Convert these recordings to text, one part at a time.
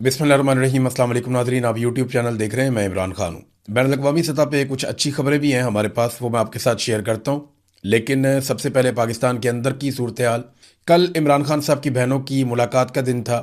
बिस्मिल्लाहिर्रहमानिर्रहीम। अस्सलाम वालेकुम नाज़रीन, आप यूट्यूब चैनल देख रहे हैं। मैं इमरान खान हूँ। बैनुल-अक़वामी सतह पे कुछ अच्छी खबरें भी हैं हमारे पास, वो मैं आपके साथ शेयर करता हूँ। लेकिन सबसे पहले पाकिस्तान के अंदर की सूरत हाल। कल इमरान खान साहब की बहनों की मुलाकात का दिन था।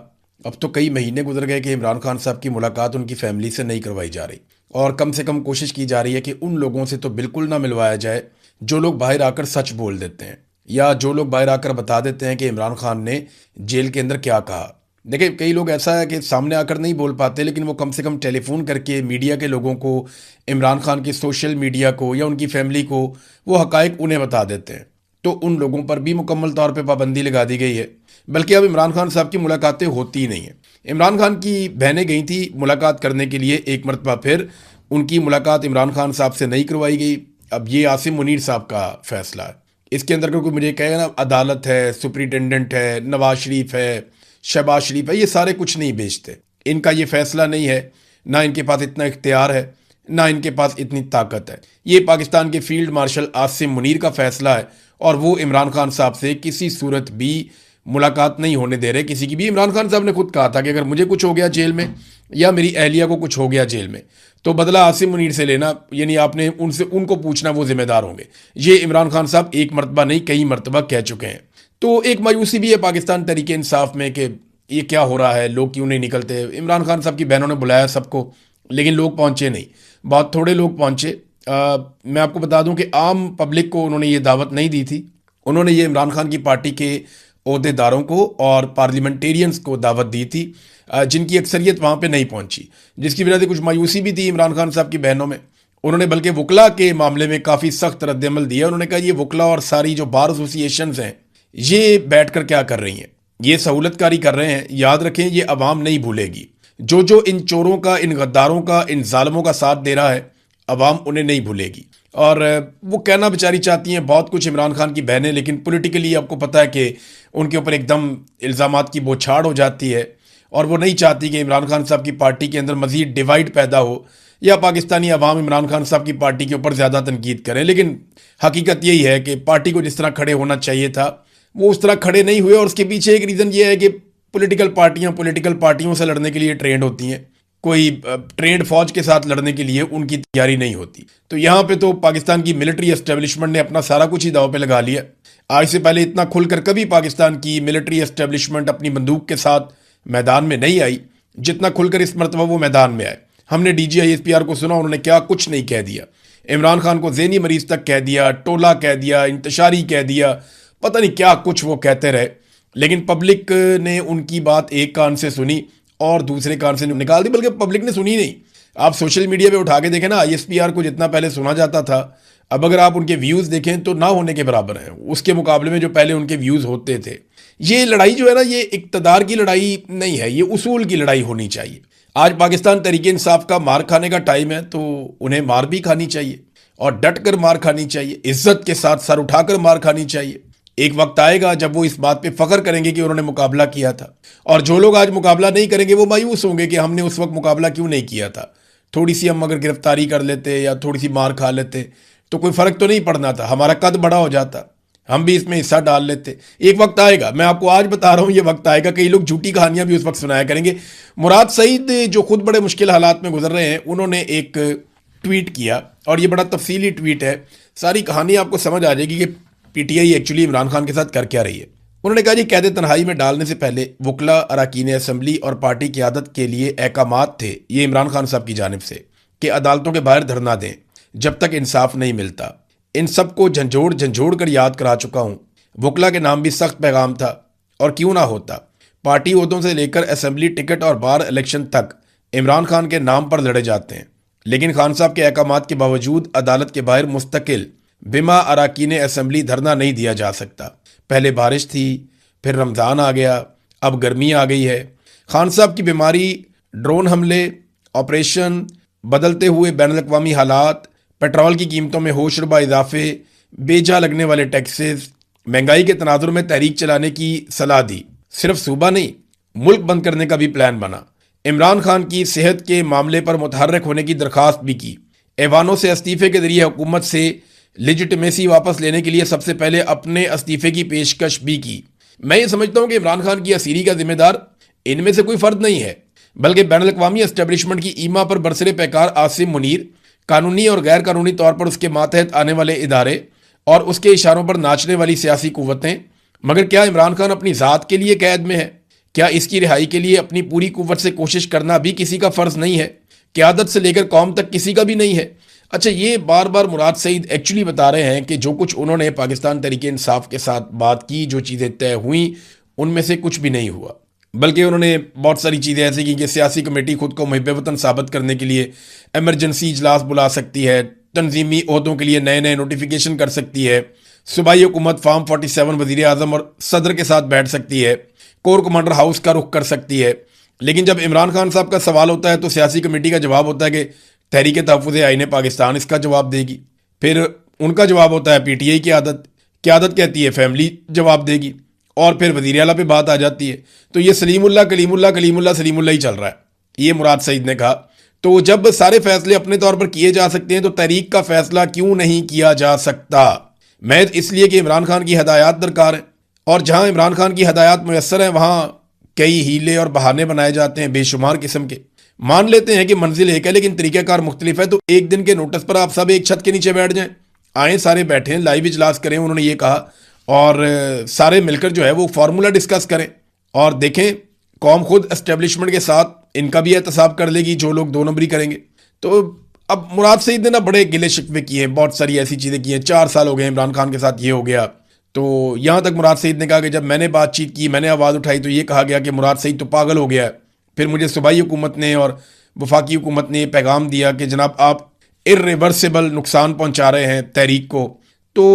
अब तो कई महीने गुजर गए कि इमरान खान साहब की मुलाकात उनकी फैमिली से नहीं करवाई जा रही, और कम से कम कोशिश की जा रही है कि उन लोगों से तो बिल्कुल ना मिलवाया जाए जो लोग बाहर आकर सच बोल देते हैं, या जो लोग बाहर आकर बता देते हैं कि इमरान खान ने जेल के अंदर क्या कहा। देखिए, कई लोग ऐसा है कि सामने आकर नहीं बोल पाते, लेकिन वो कम से कम टेलीफोन करके मीडिया के लोगों को, इमरान खान की सोशल मीडिया को या उनकी फैमिली को वो हकायक उन्हें बता देते हैं। तो उन लोगों पर भी मुकम्मल तौर पे पाबंदी लगा दी गई है। बल्कि अब इमरान खान साहब की मुलाकातें होती ही नहीं है। इमरान खान की बहनें गई थी मुलाकात करने के लिए, एक मरतबा फिर उनकी मुलाकात इमरान खान साहब से नहीं करवाई गई। अब ये आसिम मुनीर साहब का फैसला है। इसके अंदर कोई मुझे कहेगा ना, अदालत है, सुपरिटेंडेंट है, नवाज शरीफ है, शहबाज शरीफ है, ये सारे कुछ नहीं बेचते। इनका ये फैसला नहीं है, ना इनके पास इतना इख्तियार है, ना इनके पास इतनी ताकत है। ये पाकिस्तान के फील्ड मार्शल आसिम मुनीर का फैसला है, और वो इमरान खान साहब से किसी सूरत भी मुलाकात नहीं होने दे रहे किसी की भी। इमरान खान साहब ने खुद कहा था कि अगर मुझे कुछ हो गया जेल में, या मेरी अहलिया को कुछ हो गया जेल में, तो बदला आसिम मुनीर से लेना, यानी आपने उनसे उनको पूछना, वो जिम्मेदार होंगे। ये इमरान खान साहब एक मरतबा नहीं, कई मरतबा कह चुके हैं। तो एक मायूसी भी है पाकिस्तान तरीके इंसाफ में कि ये क्या हो रहा है, लोग क्यों नहीं निकलते। इमरान खान साहब की बहनों ने बुलाया सबको, लेकिन लोग पहुंचे नहीं, बहुत थोड़े लोग पहुंचे। मैं आपको बता दूं कि आम पब्लिक को उन्होंने ये दावत नहीं दी थी। उन्होंने ये इमरान खान की पार्टी के अहदेदारों को और पार्लियामेंटेरियंस को दावत दी थी, जिनकी अक्सरियत वहाँ पे नहीं पहुंची, जिसकी वजह से कुछ मायूसी भी थी इमरान खान साहब की बहनों में। उन्होंने बल्कि वकला के मामले में काफ़ी सख्त रद्दमल दिया। उन्होंने कहा ये वकला और सारी जो बार एसोसिएशंस हैं, ये बैठ कर क्या कर रही हैं, ये सहूलतकारी कर रहे हैं। याद रखें, ये अवाम नहीं भूलेगी। जो जो इन चोरों का, इन गद्दारों का, इन जालिमों का साथ दे रहा है, अवाम उन्हें नहीं भूलेगी। और वो कहना बेचारी चाहती हैं बहुत कुछ इमरान खान की बहनें, लेकिन पॉलिटिकली आपको पता है कि उनके ऊपर एकदम इल्ज़ामात की बौछार हो जाती है, और वो नहीं चाहती कि इमरान खान साहब की पार्टी के अंदर मज़ीद डिवाइड पैदा हो, या पाकिस्तानी अवाम इमरान खान साहब की पार्टी के ऊपर ज़्यादा तनकीद करें। लेकिन हकीकत यही है कि पार्टी को जिस तरह खड़े होना चाहिए था, वो उस तरह खड़े नहीं हुए। और उसके पीछे एक रीज़न ये है कि पॉलिटिकल पार्टियों से लड़ने के लिए ट्रेंड होती हैं, कोई ट्रेंड फौज के साथ लड़ने के लिए उनकी तैयारी नहीं होती। तो यहाँ पे तो पाकिस्तान की मिलिट्री एस्टेब्लिशमेंट ने अपना सारा कुछ ही दाव पे लगा लिया। आज से पहले इतना खुलकर कभी पाकिस्तान की मिलिट्री एस्टेब्लिशमेंट अपनी बंदूक के साथ मैदान में नहीं आई, जितना खुलकर इस मरतबा वो मैदान में आए। हमने DGI-SPR को सुना, उन्होंने क्या कुछ नहीं कह दिया। इमरान खान को ज़हनी मरीज तक कह दिया, टोला कह दिया, इंतशारी कह दिया, पता नहीं क्या कुछ वो कहते रहे। लेकिन पब्लिक ने उनकी बात एक कान से सुनी और दूसरे कान से निकाल दी, बल्कि पब्लिक ने सुनी नहीं। आप सोशल मीडिया पे उठा के देखें ना, ISPR को जितना पहले सुना जाता था, अब अगर आप उनके व्यूज़ देखें तो ना होने के बराबर है उसके मुकाबले में जो पहले उनके व्यूज़ होते थे। ये लड़ाई जो है ना, ये इक़्तिदार की लड़ाई नहीं है, ये उसूल की लड़ाई होनी चाहिए। आज पाकिस्तान तरीके इंसाफ का मार खाने का टाइम है, तो उन्हें मार भी खानी चाहिए, और डट कर मार खानी चाहिए, इज्जत के साथ सर उठाकर मार खानी चाहिए। एक वक्त आएगा जब वो इस बात पे फख्र करेंगे कि उन्होंने मुकाबला किया था, और जो लोग आज मुकाबला नहीं करेंगे वो मायूस होंगे कि हमने उस वक्त मुकाबला क्यों नहीं किया था। थोड़ी सी हम अगर गिरफ्तारी कर लेते या थोड़ी सी मार खा लेते तो कोई फ़र्क तो नहीं पड़ना था, हमारा कद बड़ा हो जाता, हम भी इसमें हिस्सा डाल लेते। एक वक्त आएगा, मैं आपको आज बता रहा हूँ, ये वक्त आएगा, कई लोग झूठी कहानियां भी उस वक्त सुनाया करेंगे। मुराद सईद जो खुद बड़े मुश्किल हालात में गुजर रहे हैं, उन्होंने एक ट्वीट किया, और ये बड़ा तफसीली ट्वीट है, सारी कहानी आपको समझ आ जाएगी कि PTI एक्चुअली इमरान खान के साथ कर क्या रही है। उन्होंने कहा जी, कैद तन्हाई में डालने से पहले वकला, अरकान असम्बली और पार्टी क़यादत के लिए अहकामात थे, ये इमरान खान साहब की जानिब से, कि अदालतों के बाहर धरना दें जब तक इंसाफ नहीं मिलता। इन सब को झंझोड़ झंझोड़ कर याद करा चुका हूँ। वकला के नाम भी सख्त पैगाम था, और क्यों ना होता। पार्टी ओहदों से लेकर असम्बली टिकट और बार इलेक्शन तक इमरान खान के नाम पर लड़े जाते हैं, लेकिन खान साहब के अहकामात के बावजूद अदालत के बाहर मुस्तकिल बिमा अरकान असम्बली धरना नहीं दिया जा सकता। पहले बारिश थी, फिर रमज़ान आ गया, अब गर्मी आ गई है। खान साहब की बीमारी, ड्रोन हमले, ऑपरेशन, बदलते हुए बैनुल-अक़वामी हालात, पेट्रोल की कीमतों में होशरुबा इजाफे, बेजा लगने वाले टैक्सेस, महंगाई के तनाजुर में तहरीक चलाने की सलाह दी। सिर्फ सूबा नहीं, मुल्क बंद करने का भी प्लान बना। इमरान खान की सेहत के मामले पर मुतहर्रिक होने की दरख्वास्त भी की। ऐवानों से इस्तीफ़े के जरिए हुकूमत से लेजिटिमेसी वापस लेने के लिए सबसे पहले अपने इस्तीफ़े की पेशकश भी की। मैं ये समझता हूँ कि इमरान खान की असीरी का जिम्मेदार इनमें से कोई फ़र्द नहीं है, बल्कि बैनुल-अक़वामी एस्टेब्लिशमेंट की ईमा पर बरसरे पैकार आसिम मुनीर, कानूनी और गैर कानूनी तौर पर उसके मातहत आने वाले इदारे और उसके इशारों पर नाचने वाली सियासी कुव्वतें। मगर क्या इमरान खान अपनी ज़ात के लिए कैद में है? क्या इसकी रिहाई के लिए अपनी पूरी कुव्वत से कोशिश करना भी किसी का फ़र्ज़ नहीं है? क़यादत से लेकर कौम तक किसी का भी नहीं है? अच्छा, ये बार बार मुराद सईद एक्चुअली बता रहे हैं कि जो कुछ उन्होंने पाकिस्तान तहरीक इंसाफ के साथ बात की, जो चीज़ें तय हुई, उनमें से कुछ भी नहीं हुआ। बल्कि उन्होंने बहुत सारी चीज़ें ऐसी की कि सियासी कमेटी खुद को मुहिब वतन साबित करने के लिए एमरजेंसी इजलास बुला सकती है, तंजीमी ओहदों के लिए नए नए नोटिफिकेशन कर सकती है, सूबाई हुकूमत फार्म 47 वज़ीर आज़म और सदर के साथ बैठ सकती है, कोर कमांडर हाउस का रुख कर सकती है। लेकिन जब इमरान खान साहब का सवाल होता है तो सियासी कमेटी का जवाब होता है कि तहरीक तहफ़्फ़ुज़ आईन पाकिस्तान इसका जवाब देगी। फिर उनका जवाब होता है पीटीआई की आदत, क़यादत कहती है फैमिली जवाब देगी, और फिर वज़ीर आला पे बात आ जाती है। तो ये सलीमुल्लाह कलीमुल्लाह कलीमुल्लाह सलीमुल्लाह ही चल रहा है, ये मुराद सईद ने कहा। तो जब सारे फैसले अपने तौर पर किए जा सकते हैं तो तहरीक का फैसला क्यों नहीं किया जा सकता? महज इसलिए कि इमरान खान की हदायत दरकार है, और जहां इमरान खान की हदायत मुयस्सर है वहां कई हीले और बहाने बनाए जाते हैं बेशुमार किस्म के। मान लेते हैं कि मंजिल एक है लेकिन तरीक़ाकार मुख्तलिफ है, तो एक दिन के नोटिस पर आप सब एक छत के नीचे बैठ जाएं, आए सारे बैठें, लाइव इजलास करें, उन्होंने ये कहा, और सारे मिलकर जो है वो फार्मूला डिस्कस करें और देखें कौम खुद एस्टेब्लिशमेंट के साथ इनका भी एहतसाब कर लेगी जो लोग दो नंबरी करेंगे। तो अब मुराद सईद ने ना बड़े गिले शिकवे किए हैं, बहुत सारी ऐसी चीज़ें की हैं। 4 साल हो गए इमरान खान के साथ, ये हो गया। तो यहाँ तक मुराद सईद ने कहा कि जब मैंने बातचीत की, मैंने आवाज़ उठाई तो ये कहा गया कि मुराद सईद तो पागल हो गया है। फिर मुझे सूबाई हुकूमत ने और वफाकी हुकूमत ने पैगाम दिया कि जनाब आप इर्रिवर्सिबल नुकसान पहुँचा रहे हैं तहरीक को। तो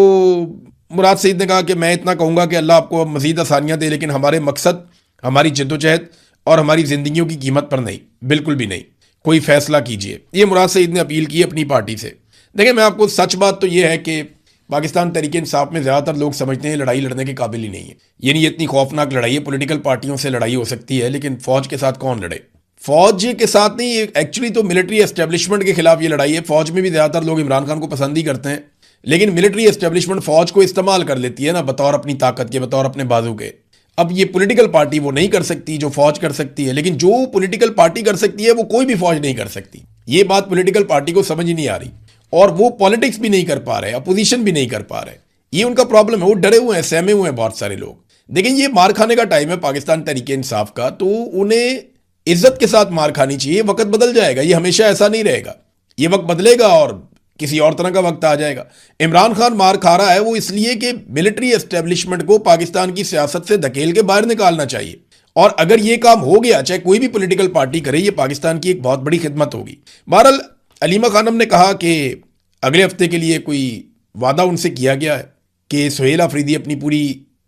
मुराद सईद ने कहा कि मैं इतना कहूँगा कि अल्लाह आपको मज़ीद आसानियाँ दे, लेकिन हमारे मकसद, हमारी जद्दोजहद और हमारी ज़िंदगियों की कीमत पर नहीं, बिल्कुल भी नहीं। कोई फैसला कीजिए, ये मुराद सईद ने अपील की अपनी पार्टी से। देखिए, मैं आपको सच बात तो ये है कि पाकिस्तान तहरीक इंसाफ में ज़्यादातर लोग समझते हैं लड़ाई लड़ने के काबिल ही नहीं है। यानी ये इतनी खौफनाक लड़ाई है, पॉलिटिकल पार्टियों से लड़ाई हो सकती है लेकिन फ़ौज के साथ कौन लड़े? फ़ौज के साथ नहीं, एक्चुअली तो मिलिट्री एस्टेब्लिशमेंट के खिलाफ ये लड़ाई है। फ़ौज में भी ज़्यादातर लोग इमरान खान को पसंद ही करते हैं, लेकिन मिलिट्री एस्टेब्लिशमेंट फ़ौज को इस्तेमाल कर लेती है ना, बतौर अपनी ताकत के, बतौर अपने बाजू के। अब ये पॉलिटिकल पार्टी वो नहीं कर सकती जो फौज कर सकती है, लेकिन जो पॉलिटिकल पार्टी कर सकती है वो कोई भी फौज नहीं कर सकती। ये बात पॉलिटिकल पार्टी को समझ ही नहीं आ रही, और वो पॉलिटिक्स भी नहीं कर पा रहे, अपोजिशन भी नहीं कर पा रहे। ये उनका प्रॉब्लम है, वो डरे हुए हैं, सहमे हुए हैं बहुत सारे लोग। देखिए, ये मार खाने का टाइम है पाकिस्तान तहरीक इंसाफ का, तो उन्हें इज्जत के साथ मार खानी चाहिए। वक्त बदल जाएगा, ये हमेशा ऐसा नहीं रहेगा, ये वक्त बदलेगा और किसी और तरह का वक्त आ जाएगा। इमरान खान मार खा रहा है वो इसलिए कि मिलिट्री एस्टेब्लिशमेंट को पाकिस्तान की सियासत से धकेल के बाहर निकालना चाहिए, और अगर ये काम हो गया, चाहे कोई भी पॉलिटिकल पार्टी करे, ये पाकिस्तान की एक बहुत बड़ी खिदमत होगी। बहरहाल अलीमा खानम ने कहा कि अगले हफ्ते के लिए कोई वादा उनसे किया गया है कि सुहेल अफरीदी अपनी पूरी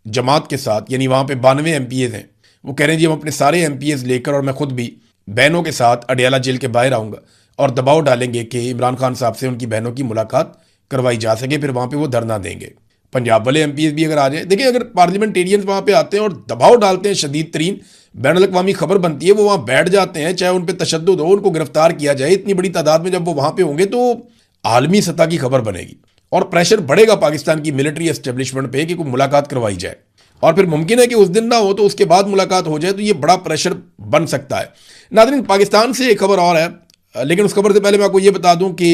जमात के साथ, यानी वहाँ पे 92 MPs हैं, वो कह रहे हैं जी हम अपने सारे MPs लेकर और मैं खुद भी बहनों के साथ अडियाला जेल के बाहर आऊँगा और दबाव डालेंगे कि इमरान खान साहब से उनकी बहनों की मुलाकात करवाई जा सके। फिर वहाँ पे वो धरना देंगे। पंजाब वाले MPs भी अगर आ जाए, देखिए अगर पार्लियामेंटेरियंस वहाँ पे आते हैं और दबाव डालते हैं, शदीद तरीन बैनुल-अक़वामी खबर बनती है, वो वहाँ बैठ जाते हैं, चाहे उन पर तशद्दुद हो, उनको गिरफ्तार किया जाए, इतनी बड़ी तादाद में जब वो वहाँ पे होंगे तो आलमी सतह की खबर बनेगी और प्रेशर बढ़ेगा पाकिस्तान की मिलिट्री एस्टेब्लिशमेंट पे कि कोई मुलाकात करवाई जाए। और फिर मुमकिन है कि उस दिन ना हो तो उसके बाद मुलाकात हो जाए, तो ये बड़ा प्रेशर बन सकता है। नाज़रीन, पाकिस्तान से एक खबर और है, लेकिन उस खबर से पहले मैं आपको ये बता दूं कि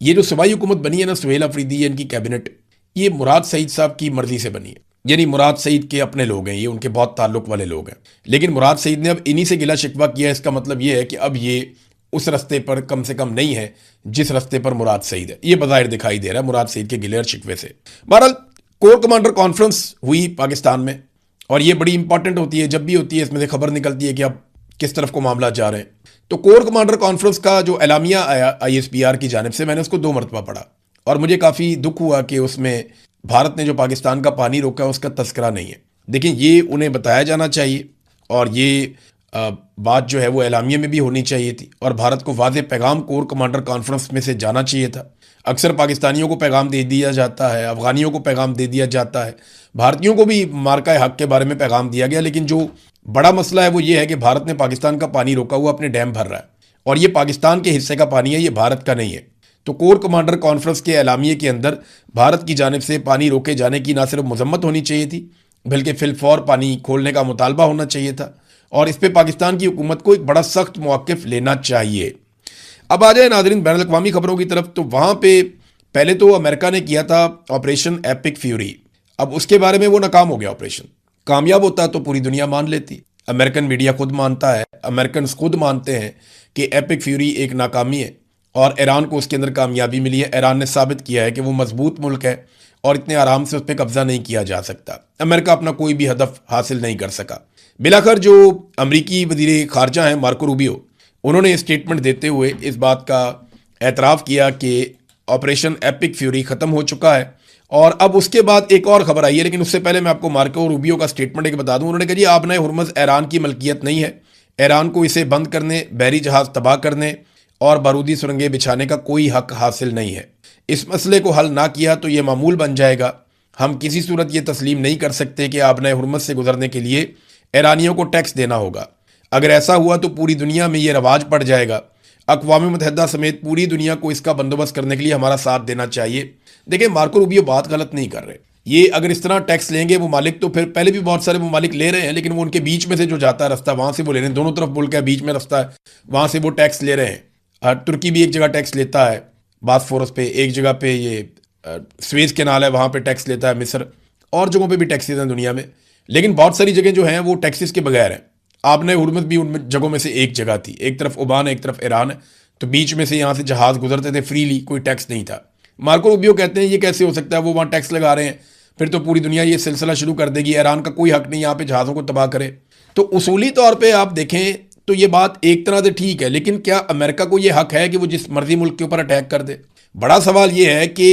ये जो सूबाई हुकूमत बनी है ना, सुहेल अफरीदी इनकी कैबिनेट, ये मुराद सईद साहब की मर्जी से बनी है। यानी मुराद सईद के अपने लोग हैं, ये उनके बहुत ताल्लुक वाले लोग हैं। लेकिन मुराद सईद ने अब इन्हीं से गिला शिकवा किया। इसका मतलब ये है कि अब ये उस रस्ते पर कम से कम नहीं है जिस रस्ते पर मुराद सईद है। ये बज़ाहिर दिखाई दे रहा है मुराद सईद के गिले और शिकवे से। बहरहाल कोर कमांडर कॉन्फ्रेंस हुई पाकिस्तान में, और ये बड़ी इंपॉर्टेंट होती है, जब भी होती है इसमें से खबर निकलती है कि अब किस तरफ को मामला जा रहे हैं। तो कोर कमांडर कॉन्फ्रेंस का जो एलामिया आया ISPR की जानिब से, मैंने उसको 2 मरतबा पढ़ा और मुझे काफ़ी दुख हुआ कि उसमें भारत ने जो पाकिस्तान का पानी रोका उसका तस्करा नहीं है। देखिए, ये उन्हें बताया जाना चाहिए और ये बात जो है वो एलामिया में भी होनी चाहिए थी, और भारत को वाज़ेह पैगाम कोर कमांडर कॉन्फ्रेंस में से जाना चाहिए था। अक्सर पाकिस्तानियों को पैगाम दे दिया जाता है, अफगानियों को पैगाम दे दिया जाता है, भारतीयों को भी मार्का हक के बारे में पैगाम दिया गया, लेकिन जो बड़ा मसला है वो ये है कि भारत ने पाकिस्तान का पानी रोका हुआ अपने डैम भर रहा है, और ये पाकिस्तान के हिस्से का पानी है, ये भारत का नहीं है। तो कोर कमांडर कॉन्फ्रेंस के एलामिये के अंदर भारत की जानिब से पानी रोके जाने की ना सिर्फ मजम्मत होनी चाहिए थी, बल्कि फिलफौर पानी खोलने का मुतालबा होना चाहिए था। और इस पे पाकिस्तान की हुकूमत को एक बड़ा सख्त मौक़िफ़ लेना चाहिए। अब आ जाए नाज़रीन बैनुल अक़वामी खबरों की तरफ, तो वहाँ पे पहले तो अमेरिका ने किया था ऑपरेशन एपिक फ्यूरी। अब उसके बारे में वो नाकाम हो गया ऑपरेशन। कामयाब होता तो पूरी दुनिया मान लेती। अमेरिकन मीडिया खुद मानता है, अमेरिकन खुद मानते हैं कि एपिक फ्यूरी एक नाकामी है और ईरान को उसके अंदर कामयाबी मिली है। ईरान ने साबित किया है कि वो मजबूत मुल्क है और इतने आराम से उस पर कब्जा नहीं किया जा सकता। अमेरिका अपना कोई भी हदफ हासिल नहीं कर सका। बिलाखिर जो अमरीकी वज़ीर ख़ारजा हैं मार्को रूबियो, उन्होंने स्टेटमेंट देते हुए इस बात का एतराफ़ किया कि ऑपरेशन एपिक फ्यूरी ख़त्म हो चुका है। और अब उसके बाद एक और खबर आई है, लेकिन उससे पहले मैं आपको मार्को रूबियो का स्टेटमेंट एक बता दूं। उन्होंने कहा जी आबनाए हुर्मुज़ ईरान की मलकियत नहीं है। ईरान को इसे बंद करने, बहरी जहाज़ तबाह करने और बारूदी सुरंगें बिछाने का कोई हक हासिल नहीं है। इस मसले को हल ना किया तो ये मामूल बन जाएगा। हम किसी सूरत ये तस्लीम नहीं कर सकते कि आबनाए हुर्मुज़ से गुजरने के लिए ईरानियों को टैक्स देना होगा। अगर ऐसा हुआ तो पूरी दुनिया में ये रवाज पड़ जाएगा। अक़वाम मुत्तहिदा समेत पूरी दुनिया को इसका बंदोबस्त करने के लिए हमारा साथ देना चाहिए। देखिए मार्को रूबियो बात गलत नहीं कर रहे। ये अगर इस तरह टैक्स लेंगे ममालिक, तो फिर पहले भी बहुत सारे ममालिक ले रहे हैं, लेकिन वो उनके बीच में से जो जाता है रास्ता, वहाँ से वो ले रहे हैं। दोनों तरफ मुल्क है, बीच में रास्ता है, वहाँ से वो टैक्स ले रहे हैं। तुर्की भी एक जगह टैक्स लेता है बासफोरस पे, एक जगह पे ये स्वेज कैनाल है वहाँ पे टैक्स लेता है मिस्र, और जगहों पे भी टैक्सेस हैं दुनिया में। लेकिन बहुत सारी जगह जो हैं वो टैक्सेस के बगैर हैं। आपने हुर्मुज़ भी उन जगहों में से एक जगह थी, एक तरफ ओमान है, एक तरफ ईरान है, तो बीच में से यहाँ से जहाज़ गुजरते थे फ्रीली, कोई टैक्स नहीं था। मार्को रूबियो कहते हैं ये कैसे हो सकता है, वो वहाँ टैक्स लगा रहे हैं, फिर तो पूरी दुनिया ये सिलसिला शुरू कर देगी। ईरान का कोई हक नहीं यहाँ पे जहाज़ों को तबाह करे। तो उसूली तौर पे आप देखें तो ये बात एक तरह से ठीक है, लेकिन क्या अमेरिका को ये हक है कि वो जिस मर्जी मुल्क के ऊपर अटैक कर दे? बड़ा सवाल ये है कि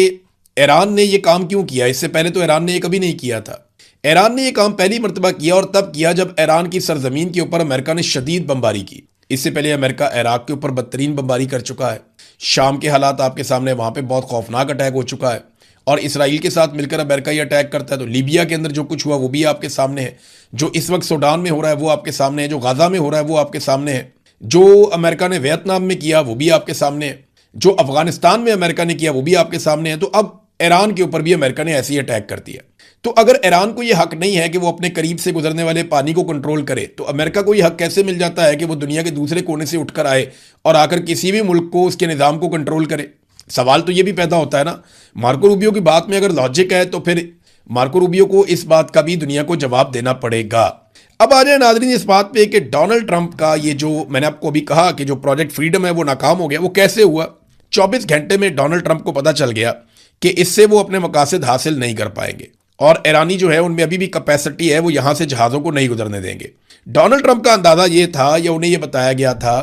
ईरान ने ये काम क्यों किया? इससे पहले तो ईरान ने ये कभी नहीं किया था। ईरान ने ये काम पहली मरतबा किया और तब किया जब ईरान की सरजमीन के ऊपर अमेरिका ने शदीद बमबारी की। इससे पहले अमेरिका इराक के ऊपर बदतरीन बमबारी कर चुका है। शाम के हालात आपके सामने, वहाँ पे बहुत खौफनाक अटैक हो चुका है और इसराइल के साथ मिलकर अमेरिका ये अटैक करता है। तो लीबिया के अंदर जो कुछ हुआ वो भी आपके सामने है, जो इस वक्त सूडान में हो रहा है वो आपके सामने है, जो गाज़ा में हो रहा है वो आपके सामने है, जो अमेरिका ने वियतनाम में किया वो भी आपके सामने है, जो अफगानिस्तान में अमेरिका ने किया वो भी आपके सामने है। तो अब ईरान के ऊपर भी अमेरिका ने ऐसे ही अटैक कर दिया। तो अगर ईरान को यह हक नहीं है कि वो अपने करीब से गुजरने वाले पानी को कंट्रोल करे, तो अमेरिका को यह हक कैसे मिल जाता है कि वो दुनिया के दूसरे कोने से उठकर आए और आकर किसी भी मुल्क को, उसके निज़ाम को कंट्रोल करे? सवाल तो ये भी पैदा होता है ना। मार्को रूबियो की बात में अगर लॉजिक है तो फिर मार्को रूबियो को इस बात का भी दुनिया को जवाब देना पड़ेगा। अब आ जाए नाज़रीन इस बात पे कि डोनाल्ड ट्रंप का ये जो मैंने आपको अभी कहा कि जो प्रोजेक्ट फ्रीडम है वो नाकाम हो गया, वो कैसे हुआ? 24 घंटे में डोनाल्ड ट्रंप को पता चल गया कि इससे वो अपने मकासद हासिल नहीं कर पाएंगे और ईरानी जो है उनमें अभी भी कैपेसिटी है, वो यहाँ से जहाज़ों को नहीं गुजरने देंगे। डोनाल्ड ट्रंप का अंदाज़ा ये था या उन्हें ये बताया गया था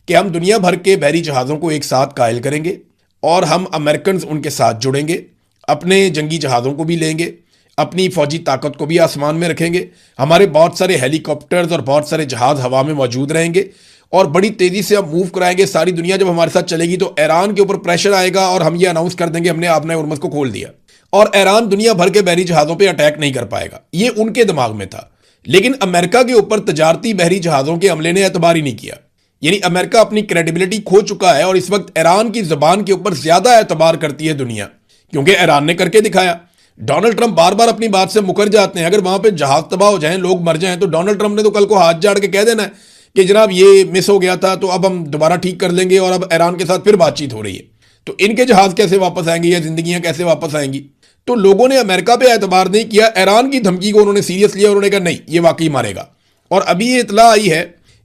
कि हम दुनिया भर के बहरी जहाज़ों को एक साथ कायल करेंगे और हम अमेरिकन उनके साथ जुड़ेंगे, अपने जंगी जहाज़ों को भी लेंगे, अपनी फौजी ताकत को भी आसमान में रखेंगे, हमारे बहुत सारे हेलीकॉप्टर्स और बहुत सारे जहाज़ हवा में मौजूद रहेंगे और बड़ी तेज़ी से हम मूव कराएंगे। सारी दुनिया जब हमारे साथ चलेगी तो ईरान के ऊपर प्रेशर आएगा और हम ये अनाउंस कर देंगे हमने आबनाए हुर्मुज़ को खोल दिया और ईरान दुनिया भर के बहरी जहाज़ों पे अटैक नहीं कर पाएगा। ये उनके दिमाग में था। लेकिन अमेरिका के ऊपर तजारती बहरी जहाज़ों के हमले ने एतबार ही नहीं किया। यानी अमेरिका अपनी क्रेडिबिलिटी खो चुका है और इस वक्त ईरान की ज़बान के ऊपर ज़्यादा एतबार करती है दुनिया, क्योंकि ईरान ने करके दिखाया। डोनाल्ड ट्रंप बार बार अपनी बात से मुकर जाते हैं। अगर वहां पे जहाज तबाह हो जाएं, लोग मर जाएं, तो डोनाल्ड ट्रंप ने तो कल को हाथ जाड़ के कह देना है कि जनाब ये मिस हो गया था, तो अब हम दोबारा ठीक कर लेंगे और अब ईरान के साथ फिर बातचीत हो रही है। तो इनके जहाज कैसे वापस आएंगे या जिंदगियां कैसे वापस आएंगी? तो लोगों ने अमेरिका पे एतबार नहीं किया, ईरान की धमकी को उन्होंने सीरियस लिया। उन्होंने कहा नहीं, ये वाकई मारेगा। और अभी ये इतला आई है,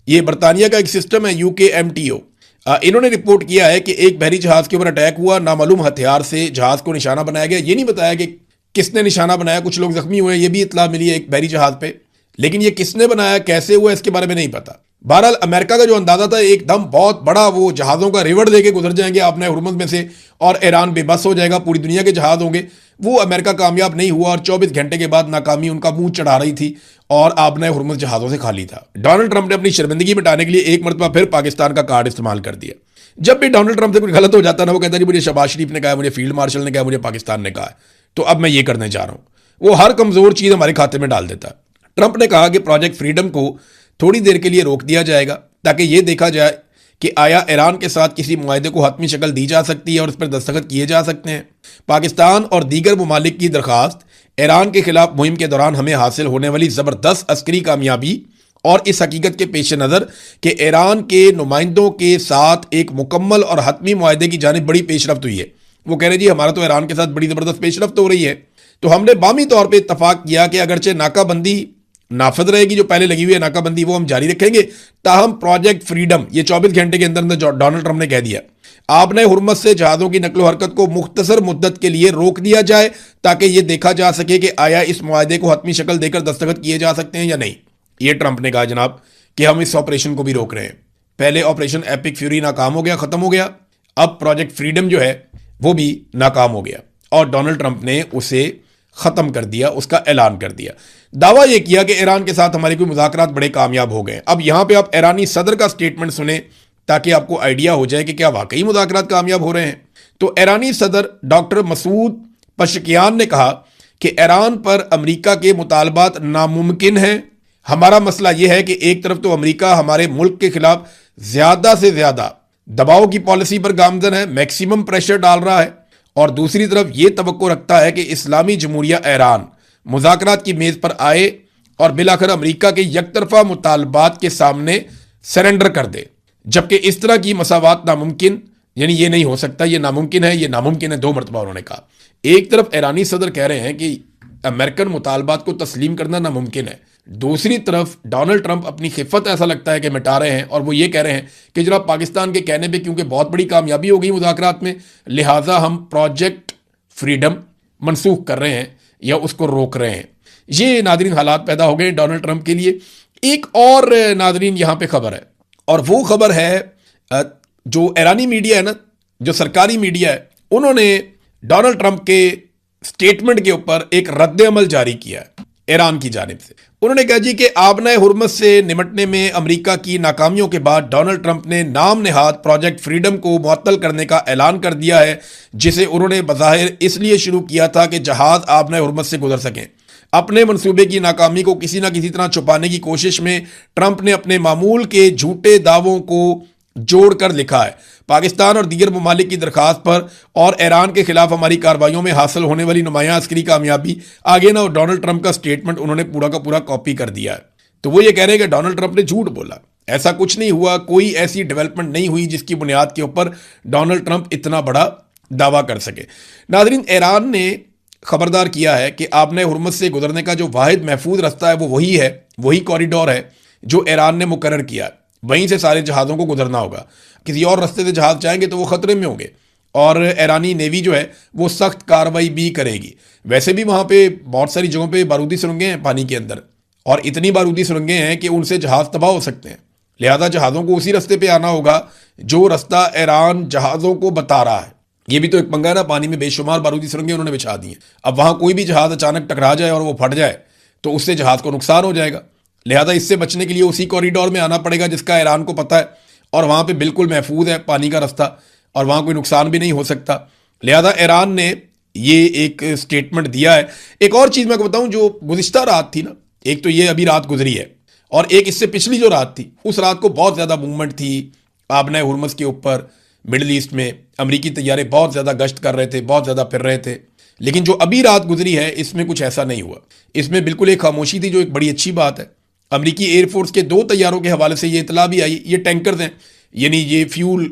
ये बरतानिया का एक सिस्टम है UKMTO, इन्होंने रिपोर्ट किया है कि एक बहरी जहाज के ऊपर अटैक हुआ, नामालूम हथियार से जहाज को निशाना बनाया गया। ये नहीं बताया कि किसने निशाना बनाया, कुछ लोग जख्मी हुए, ये भी इतला मिली है एक बहरी जहाज पे, लेकिन ये किसने बनाया, कैसे हुआ, इसके बारे में नहीं पता। बहरहाल अमेरिका का जो अंदाजा था एकदम बहुत बड़ा, वो जहाज़ों का रिवर लेके गुजर जाएंगे आबनाए हुर्मुज़ में से और ईरान बेबस हो जाएगा, पूरी दुनिया के जहाज़ होंगे। वो अमेरिका कामयाब नहीं हुआ और 24 घंटे के बाद नाकामी उनका मुंह चढ़ा रही थी और आबनाए हुर्मुज़ जहाज़ों से खाली था। डोनाल्ड ट्रंप ने अपनी शर्मिंदगी मिटाने के लिए एक मरतबा फिर पाकिस्तान का कार्ड इस्तेमाल कर दिया। जब भी डोनाल्ड ट्रंप से कुछ गलत हो जाता ना, वो कहता है मुझे शहबाज शरीफ ने कहा, मुझे फील्ड मार्शल ने कहा, मुझे पाकिस्तान ने कहा, तो अब मैं ये करने जा रहा हूं। वो हर कमजोर चीज हमारे खाते में डाल देता है। ट्रंप ने कहा कि प्रोजेक्ट फ्रीडम को थोड़ी देर के लिए रोक दिया जाएगा ताकि यह देखा जाए कि आया ईरान के साथ किसी मुआहदे को हतमी शक्ल दी जा सकती है और उस पर दस्तखत किए जा सकते हैं। पाकिस्तान और दीगर ममालिक की दरखास्त ईरान के खिलाफ मुहिम के दौरान हमें हासिल होने वाली जबरदस्त अस्करी कामयाबी और इस हकीकत के पेश नज़र कि ईरान के नुमाइंदों के साथ एक मुकम्मल और हतमी मुआहदे की जानिब बड़ी पेशरफ्त हुई है। वो कह रहे जी हमारा तो ईरान के साथ बड़ी ज़बरदस्त पेशरफ्त हो रही है। तो हमने बामी तौर पर इतफाक किया कि अगरचे नाकाबंदी नाफज रहेगी, जो पहले लगी हुई है नाकाबंदी, वो हम जारी रखेंगे, ताहम प्रोजेक्ट फ्रीडम ये 24 घंटे के अंदर अंदर डोनाल्ड ट्रंप ने कह दिया आपने हुर्मत से जहाज़ों की नकलो हरकत को मुख्तसर मुद्दत के लिए रोक दिया जाए ताकि यह देखा जा सके कि आया इस मुआहदे को हतमी शक्ल देकर दस्तखत किए जा सकते हैं या नहीं। ये ट्रंप ने कहा जनाब कि हम इस ऑपरेशन को भी रोक रहे हैं। पहले ऑपरेशन एपिक फ्यूरी नाकाम हो गया, खत्म हो गया, अब प्रोजेक्ट फ्रीडम जो है वो भी नाकाम हो गया और डोनाल्ड ट्रंप ने उसे खत्म कर दिया, उसका ऐलान कर दिया। दावा यह किया कि ईरान के साथ हमारे कोई मुज़ाकरात बड़े कामयाब हो गए। अब यहां पे आप ईरानी सदर का स्टेटमेंट सुने ताकि आपको आइडिया हो जाए कि क्या वाकई मुज़ाकरात कामयाब हो रहे हैं। तो ईरानी सदर डॉक्टर मसूद पशकियान ने कहा कि ईरान पर अमेरिका के मुतालबात नामुमकिन हैं। हमारा मसला यह है कि एक तरफ तो अमेरिका हमारे मुल्क के खिलाफ ज्यादा से ज्यादा दबाव की पॉलिसी पर गामजन है, मैक्सिमम प्रेशर डाल रहा है, और दूसरी तरफ यह तवक्को रखता है कि इस्लामी जमहूरिया ईरान मुज़ाकरात की मेज पर आए और बिलाखिर अमेरिका के यकतरफा मुतालबात के सामने सरेंडर कर दे। जबकि इस तरह की मसावात नामुमकिन, यानी ये नहीं हो सकता, ये नामुमकिन है, ये नामुमकिन है, 2 मरतबा उन्होंने कहा। एक तरफ ईरानी सदर कह रहे हैं कि अमेरिकन मुतालबात को तस्लीम करना नामुमकिन है, दूसरी तरफ डोनाल्ड ट्रंप अपनी खिफत ऐसा लगता है कि मिटा रहे हैं और वो ये कह रहे हैं कि जनाब पाकिस्तान के कहने पे क्योंकि बहुत बड़ी कामयाबी हो गई मुज़ाकरात में, लिहाजा हम प्रोजेक्ट फ्रीडम मनसूख कर रहे हैं या उसको रोक रहे हैं। ये नादरीन हालात पैदा हो गए डोनाल्ड ट्रंप के लिए। एक और नादरीन यहाँ पे खबर है, और वो खबर है जो ईरानी मीडिया है ना, जो सरकारी मीडिया है, उन्होंने डोनाल्ड ट्रंप के स्टेटमेंट के ऊपर एक रद्द अमल जारी किया है ईरान की जानिब से। उन्होंने कहा जी कि आबनाए हुर्मत से निमटने में अमेरिका की नाकामियों के बाद डोनाल्ड ट्रंप ने नाम नेहाद प्रोजेक्ट फ्रीडम को मुअत्तल करने का ऐलान कर दिया है, जिसे उन्होंने बज़ाहिर इसलिए शुरू किया था कि जहाज आबनाए हुर्मत से गुजर सकें। अपने मंसूबे की नाकामी को किसी ना किसी तरह छुपाने की कोशिश में ट्रंप ने अपने मामूल के झूठे दावों को जोड़कर लिखा है, पाकिस्तान और दीगर ममालिक की दरखास्त पर और ईरान के खिलाफ हमारी कार्रवाइयों में हासिल होने वाली नुमायां अस्करी कामयाबी, आगे ना डोनाल्ड ट्रंप का स्टेटमेंट उन्होंने पूरा का पूरा कॉपी कर दिया है। तो वो ये कह रहे हैं कि डोनाल्ड ट्रंप ने झूठ बोला, ऐसा कुछ नहीं हुआ, कोई ऐसी डेवलपमेंट नहीं हुई जिसकी बुनियाद के ऊपर डोनाल्ड ट्रंप इतना बड़ा दावा कर सके। नाज़रीन, ईरान ने खबरदार किया है कि आपने हुर्मत से गुजरने का जो वाहिद महफूज रास्ता है वो वही है, वही कॉरिडोर है जो ईरान ने मुकर्रर किया है, वहीं से सारे जहाज़ों को गुजरना होगा। किसी और रास्ते से जहाज़ जाएंगे तो वो ख़तरे में होंगे और ईरानी नेवी जो है वो सख्त कार्रवाई भी करेगी। वैसे भी वहाँ पे बहुत सारी जगहों पे बारूदी सुरंगें हैं पानी के अंदर, और इतनी बारूदी सुरंगें हैं कि उनसे जहाज़ तबाह हो सकते हैं। लिहाजा जहाज़ों को उसी रास्ते पर आना होगा जो रास्ता ईरान जहाज़ों को बता रहा है। ये भी तो एक पंगा है ना, पानी में बेशुमार बारूदी सुरंगें उन्होंने बिछा दी हैं। अब वहाँ कोई भी जहाज़ अचानक टकरा जाए और वो फट जाए तो उससे जहाज़ को नुकसान हो जाएगा। लिहाजा इससे बचने के लिए उसी कॉरिडोर में आना पड़ेगा जिसका ईरान को पता है, और वहाँ पे बिल्कुल महफूज है पानी का रास्ता और वहाँ कोई नुकसान भी नहीं हो सकता। लिहाजा ईरान ने ये एक स्टेटमेंट दिया है। एक और चीज़ मैं आपको बताऊँ, जो गुज़िश्ता रात थी ना, एक तो ये अभी रात गुजरी है और एक इससे पिछली जो रात थी, उस रात को बहुत ज़्यादा मूवमेंट थी आबनाए हुर्मस के ऊपर। मिडल ईस्ट में अमरीकी तैयारे बहुत ज़्यादा गश्त कर रहे थे, बहुत ज़्यादा फिर रहे थे। लेकिन जो अभी रात गुजरी है इसमें कुछ ऐसा नहीं हुआ, इसमें बिल्कुल एक खामोशी थी, जो एक बड़ी अच्छी बात है। अमरीकी एयरफोर्स के 2 तैयारों के हवाले से ये इतला भी आई, ये टैंकर्स हैं, यानी ये फ्यूल